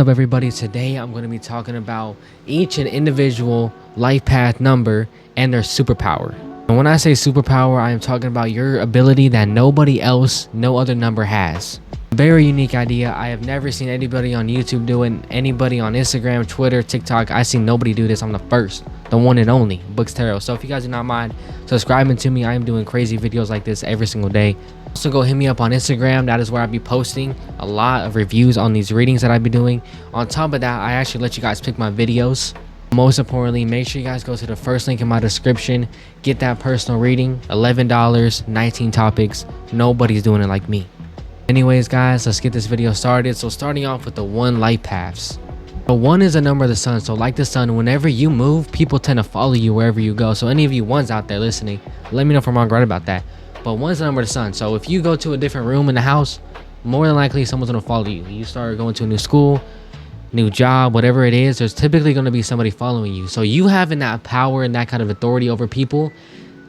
What's up, everybody? Today I'm going to be talking about each and individual life path number and their superpower. And when I say superpower, I am talking about your ability that nobody else, no other number has. Very unique idea. I have never seen anybody on YouTube do it, anybody on Instagram, Twitter, TikTok. I seen nobody do this. I'm the first, the one and only 𝙿𝙰𝚃𝙷𝚂. So if you guys do not mind subscribing to me, I am doing crazy videos like this every single day. Also, go hit me up on Instagram. That is where I'll be posting a lot of reviews on these readings that I've been doing. On top of that, I actually let you guys pick my videos. Most importantly, make sure you guys go to the first link in my description. Get that personal reading. $11, 19 topics. Nobody's doing it like me. Anyways, guys, let's get this video started. So starting off with the 1 life paths. So 1 is a number of the sun. So like the sun, whenever you move, people tend to follow you wherever you go. So any of you ones out there listening, let me know if I'm wrong right about that. But 1's the number of the sun. So if you go to a different room in the house, more than likely someone's gonna follow you. You start going to a new school, new job, whatever it is, there's typically going to be somebody following you. So you having that power and that kind of authority over people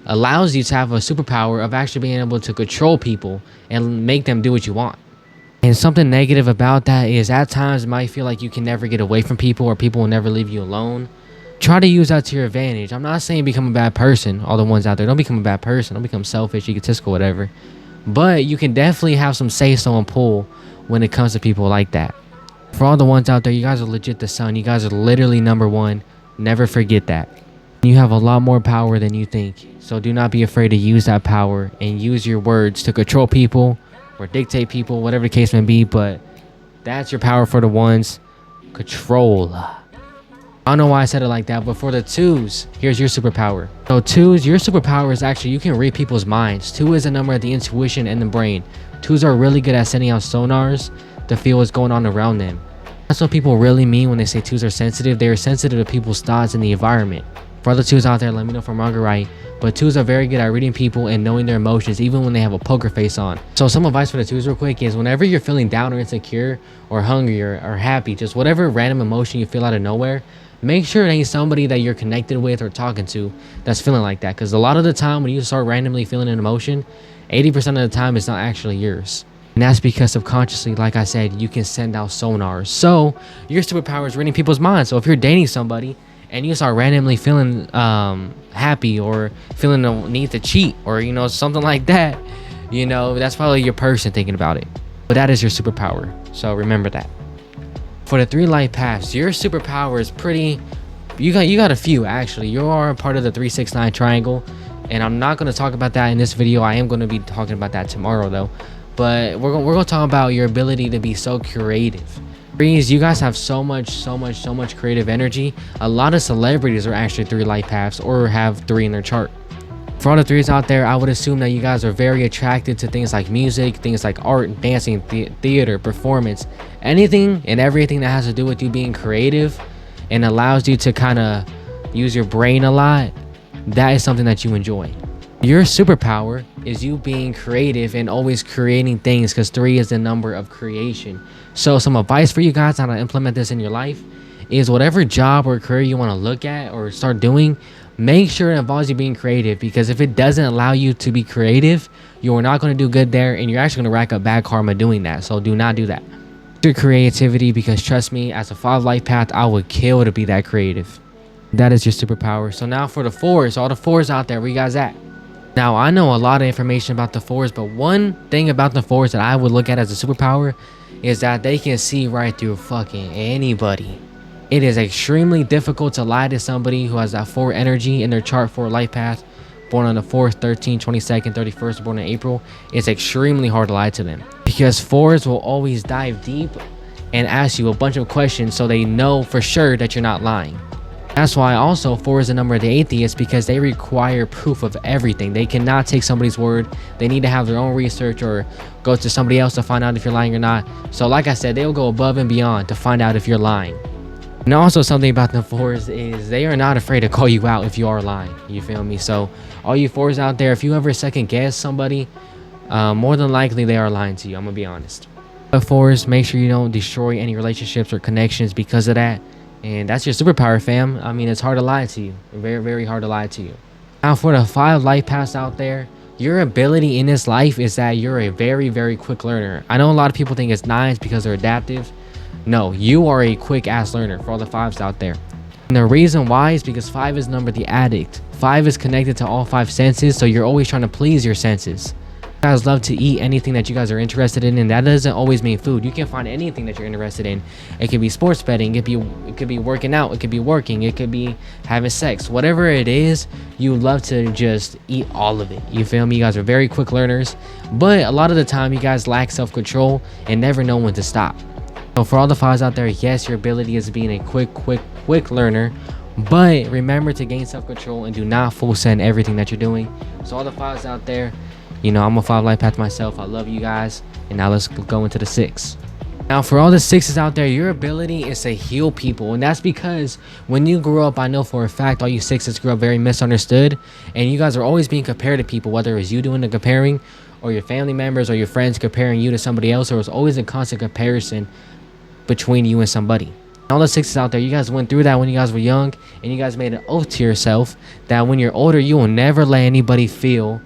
allows you to have a superpower of actually being able to control people and make them do what you want. And something negative about that is at times it might feel like you can never get away from people, or people will never leave you alone. Try to use that to your advantage. I'm not saying become a bad person. All the ones out there, don't become a bad person. Don't become selfish, egotistical, whatever. But you can definitely have some say-so and pull when it comes to people like that. For all the ones out there, you guys are legit the sun. You guys are literally number 1. Never forget that. You have a lot more power than you think. So do not be afraid to use that power and use your words to control people or dictate people, whatever the case may be. But that's your power for the 1s. Control. I don't know why I said it like that, but for the 2s, here's your superpower. So 2s, your superpower is actually you can read people's minds. 2 is a number of the intuition and the brain. 2s are really good at sending out sonars to feel what's going on around them. That's what people really mean when they say 2s are sensitive. They are sensitive to people's thoughts and the environment. For other 2s out there, let me know if I'm wrong or right, but 2s are very good at reading people and knowing their emotions, even when they have a poker face on. So some advice for the 2s real quick is whenever you're feeling down or insecure or hungry or happy, just whatever random emotion you feel out of nowhere, make sure it ain't somebody that you're connected with or talking to that's feeling like that. Because a lot of the time when you start randomly feeling an emotion, 80% of the time it's not actually yours. And that's because subconsciously, like I said, you can send out sonars. So your superpower is reading people's minds. So if you're dating somebody and you start randomly feeling happy or feeling the need to cheat or, you know, something like that, you know, that's probably your person thinking about it. But that is your superpower. So remember that. For the 3 life paths, your superpower is pretty, you got a few actually. You are part of the 3-6-9 triangle, and I'm not going to talk about that in this video. I am going to be talking about that tomorrow though. But we're going to talk about your ability to be so creative. 3s, you guys have so much creative energy. A lot of celebrities are actually 3 life paths or have 3 in their chart. For all the 3s out there, I would assume that you guys are very attracted to things like music, things like art, dancing, theater, performance, anything and everything that has to do with you being creative and allows you to kind of use your brain a lot. That is something that you enjoy. Your superpower is you being creative and always creating things, because 3 is the number of creation. So some advice for you guys on how to implement this in your life is whatever job or career you want to look at or start doing, make sure it involves you being creative, because if it doesn't allow you to be creative, you are not going to do good there, and you're actually going to rack up bad karma doing that. So do not do that. Your creativity, because trust me, as a 5 life path, I would kill to be that creative. That is your superpower. So now for the 4s, all the 4s out there, where you guys at? Now I know a lot of information about the 4s, but one thing about the 4s that I would look at as a superpower is that they can see right through fucking anybody. It is extremely difficult to lie to somebody who has that 4 energy in their chart, 4 life path, born on the 4th, 13th, 22nd, 31st, born in April. It's extremely hard to lie to them, because 4s will always dive deep and ask you a bunch of questions so they know for sure that you're not lying. That's why also 4 is the number of the atheists, because they require proof of everything. They cannot take somebody's word. They need to have their own research or go to somebody else to find out if you're lying or not. So like I said, they'll go above and beyond to find out if you're lying. And also something about the 4s is they are not afraid to call you out if you are lying. You feel me? So all you 4s out there, if you ever second guess somebody, more than likely they are lying to you. I'm gonna be honest. But 4s, make sure you don't destroy any relationships or connections because of that. And that's your superpower, fam. I mean, it's hard to lie to you. Very hard to lie to you. Now for the 5 life paths out there, your ability in this life is that you're a very quick learner. I know a lot of people think it's 9s because they're adaptive. No, you are a quick ass learner for all the 5s out there. And the reason why is because 5 is number the addict. 5 is connected to all 5 senses, so you're always trying to please your senses. You guys love to eat anything that you guys are interested in, and that doesn't always mean food. You can find anything that you're interested in. It could be sports betting, it could be working out, it could be working, it could be having sex. Whatever it is, you love to just eat all of it. You feel me? You guys are very quick learners, but a lot of the time you guys lack self-control and never know when to stop. So for all the 5s out there, yes, your ability is being a quick learner, but remember to gain self-control and do not full send everything that you're doing. So all the 5s out there, you know, I'm a 5 life path myself. I love you guys. And now let's go into the 6. Now for all the 6s out there, your ability is to heal people. And that's because when you grew up, I know for a fact all you 6s grew up very misunderstood, and you guys are always being compared to people, whether it's you doing the comparing or your family members or your friends comparing you to somebody else. Or it's always a constant comparison between you and somebody. All the 6s out there, you guys went through that when you guys were young, and you guys made an oath to yourself that when you're older, you will never let anybody feel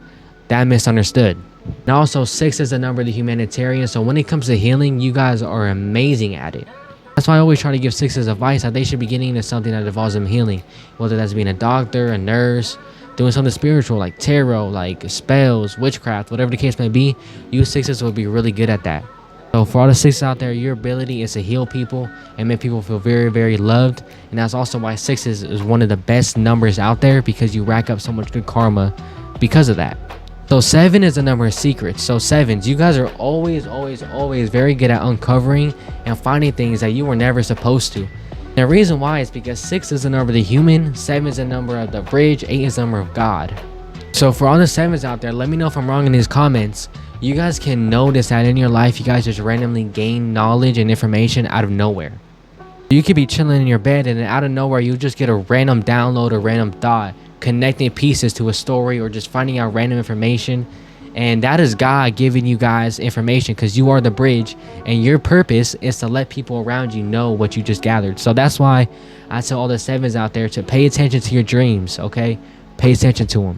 that misunderstood. And also 6 is the number of the humanitarian, so when it comes to healing, you guys are amazing at it. That's why I always try to give 6s advice that they should be getting into something that involves them healing, whether that's being a doctor, a nurse, doing something spiritual like tarot, like spells, witchcraft, whatever the case may be. You 6s will be really good at that. So for all the 6s out there, your ability is to heal people and make people feel very, very loved. And that's also why 6 is one of the best numbers out there, because you rack up so much good karma because of that. So 7 is the number of secrets. So 7s, you guys are always very good at uncovering and finding things that you were never supposed to. And the reason why is because 6 is the number of the human, 7 is the number of the bridge, 8 is the number of God. So for all the 7s out there, let me know if I'm wrong in these comments. You guys can notice that in your life, you guys just randomly gain knowledge and information out of nowhere. You could be chilling in your bed, and then out of nowhere, you just get a random download, a random thought, connecting pieces to a story, or just finding out random information. And that is God giving you guys information, because you are the bridge, and your purpose is to let people around you know what you just gathered. So that's why I tell all the 7s out there to pay attention to your dreams. Okay, pay attention to them.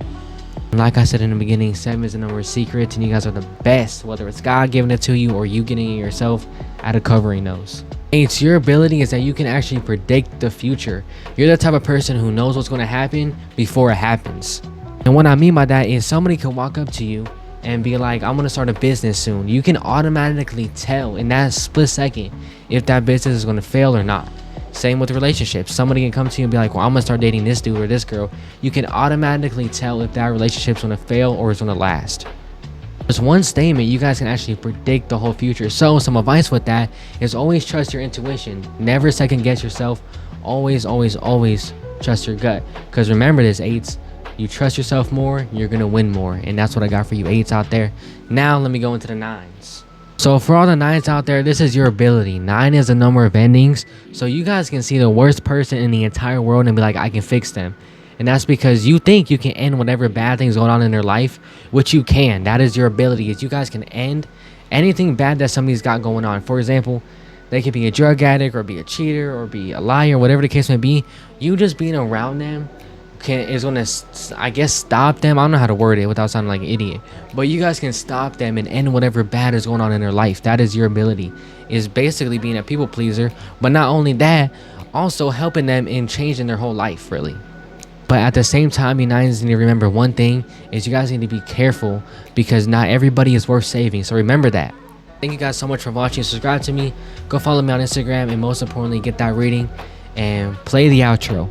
Like I said in the beginning, 7 is the number of secrets, and you guys are the best, whether it's God giving it to you or you getting it yourself, at uncovering those. 8, your ability is that you can actually predict the future. You're the type of person who knows what's going to happen before it happens. And what I mean by that is somebody can walk up to you and be like, I'm going to start a business soon. You can automatically tell in that split second if that business is going to fail or not. Same with relationships. Somebody can come to you and be like, well, I'm gonna start dating this dude or this girl. You can automatically tell if that relationship's gonna fail or it's gonna last. Just one statement, you guys can actually predict the whole future. So some advice with that is always trust your intuition. Never second guess yourself. Always trust your gut. Because remember this, 8s, you trust yourself more, you're gonna win more. And that's what I got for you 8s out there. Now let me go into the 9s. So for all the 9s out there, this is your ability. 9 is the number of endings. So you guys can see the worst person in the entire world and be like, I can fix them. And that's because you think you can end whatever bad things going on in their life, which you can. That is your ability, is you guys can end anything bad that somebody's got going on. For example, they could be a drug addict or be a cheater or be a liar, whatever the case may be. You just being around them is going to, I guess, stop them. I don't know how to word it without sounding like an idiot, but you guys can stop them and end whatever bad is going on in their life. That is your ability, is basically being a people pleaser, but not only that, also helping them in changing their whole life, really. But at the same time, you 9s need to remember one thing, is you guys need to be careful, because not everybody is worth saving. So remember that. Thank you guys so much for watching. Subscribe to me, go follow me on Instagram, and most importantly, get that reading and play the outro.